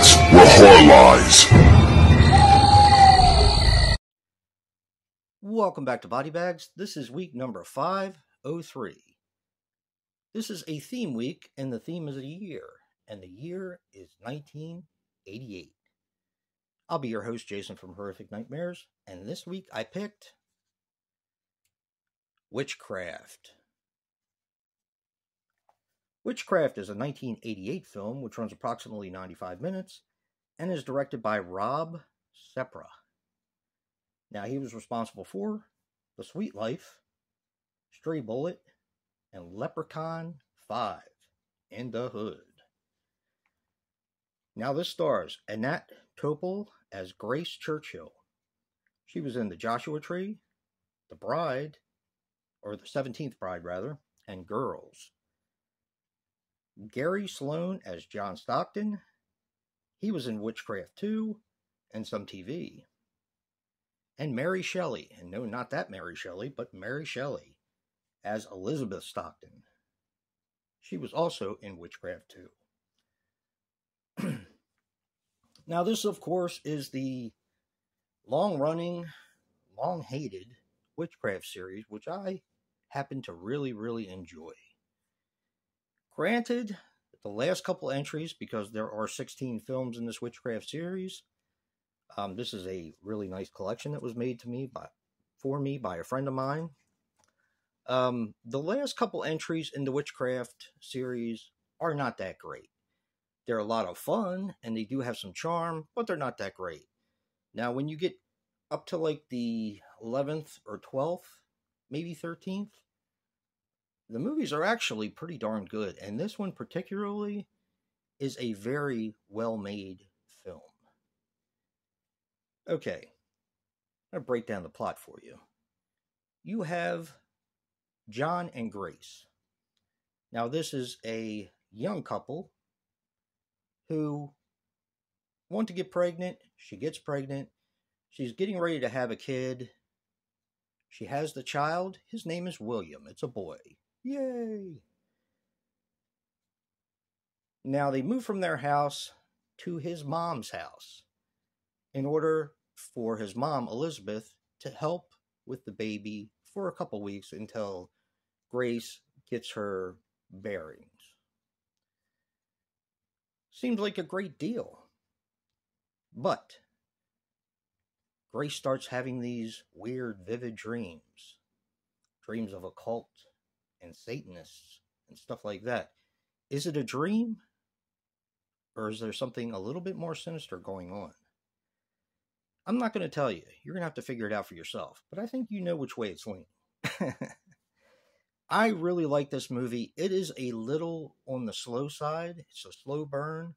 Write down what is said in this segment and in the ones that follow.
BodyBags, where horror lies. Welcome back to BodyBags. This is week number 503. This is a theme week, and the theme is a year, and the year is 1988. I'll be your host, Jason from Horrific Nightmares, and this week I picked Witchcraft. Witchcraft is a 1988 film which runs approximately 95 minutes and is directed by Rob Spera. Now, he was responsible for The Sweet Life, Stray Bullet, and Leprechaun 5 in the Hood. Now, this stars Annette Topol as Grace Churchill. She was in The Joshua Tree, The Bride, or The 17th Bride, rather, and Girls. Gary Sloan as John Stockton. He was in Witchcraft 2 and some TV. And Mary Shelley, and no, not that Mary Shelley, but Mary Shelley as Elizabeth Stockton. She was also in Witchcraft 2. Now, this, of course, is the long-running, long-hated Witchcraft series, which I happen to really, really enjoy. Granted, the last couple entries, because there are 16 films in this Witchcraft series, this is a really nice collection that was made for me by a friend of mine. The last couple entries in the Witchcraft series are not that great. They're a lot of fun, and they do have some charm, but they're not that great. Now, when you get up to like the 11th or 12th, maybe 13th, the movies are actually pretty darn good, and this one particularly is a very well-made film. Okay, I'm going to break down the plot for you. You have John and Grace. Now, this is a young couple who want to get pregnant. She gets pregnant. She's getting ready to have a kid. She has the child. His name is William. It's a boy. Yay! Now, they move from their house to his mom's house in order for his mom, Elizabeth, to help with the baby for a couple weeks until Grace gets her bearings. Seems like a great deal. But Grace starts having these weird, vivid dreams. Dreams of occult and Satanists and stuff like that. Is it a dream? Or is there something a little bit more sinister going on? I'm not going to tell you. You're going to have to figure it out for yourself. But I think you know which way it's leaning. I really like this movie. It is a little on the slow side. It's a slow burn.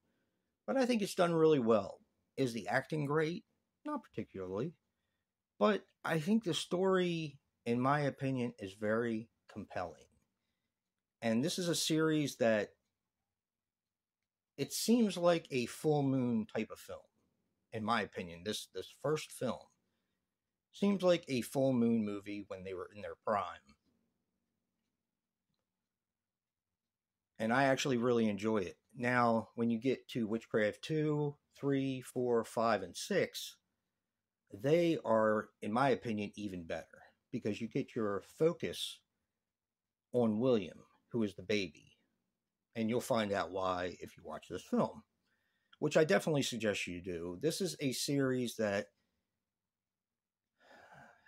But I think it's done really well. Is the acting great? Not particularly. But I think the story, in my opinion, is very compelling. And this is a series that it seems like a full moon type of film. In my opinion, this first film seems like a full moon movie when they were in their prime. And I actually really enjoy it. Now, when you get to Witchcraft 2, 3, 4, 5, and 6, they are, in my opinion, even better. Because you get your focus on William, who is the baby. And you'll find out why if you watch this film, which I definitely suggest you do. This is a series that,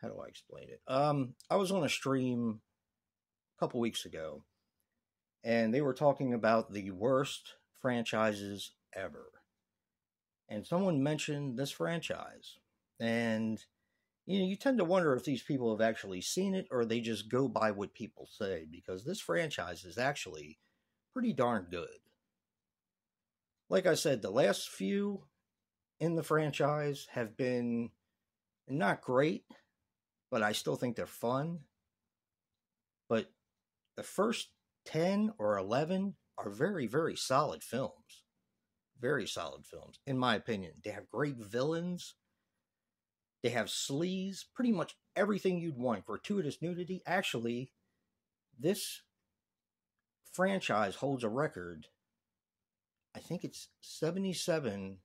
how do I explain it? I was on a stream a couple weeks ago, and they were talking about the worst franchises ever. And someone mentioned this franchise. And, you tend to wonder if these people have actually seen it or they just go by what people say, because this franchise is actually pretty darn good. Like I said, the last few in the franchise have been not great, but I still think they're fun. But the first 10 or 11 are very, very solid films. Very solid films, in my opinion. They have great villains. They have sleaze. Pretty much everything you'd want. Gratuitous nudity. Actually, this franchise holds a record. I think it's 77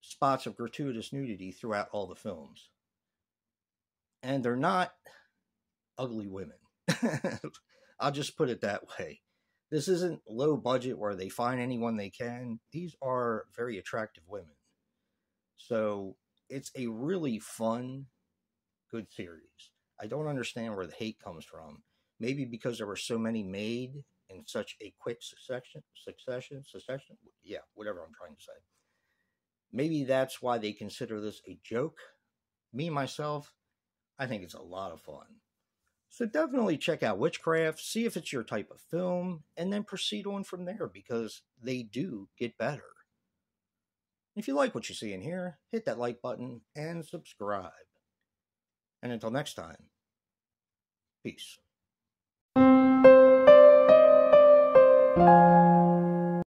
spots of gratuitous nudity throughout all the films. And they're not ugly women. I'll just put it that way. This isn't low budget where they find anyone they can. These are very attractive women. So it's a really fun, good series. I don't understand where the hate comes from. Maybe because there were so many made in such a quick succession. Yeah, whatever I'm trying to say. Maybe that's why they consider this a joke. Me, myself, I think it's a lot of fun. So definitely check out Witchcraft, see if it's your type of film, and then proceed on from there because they do get better. If you like what you see in here, hit that like button and subscribe. And until next time, peace.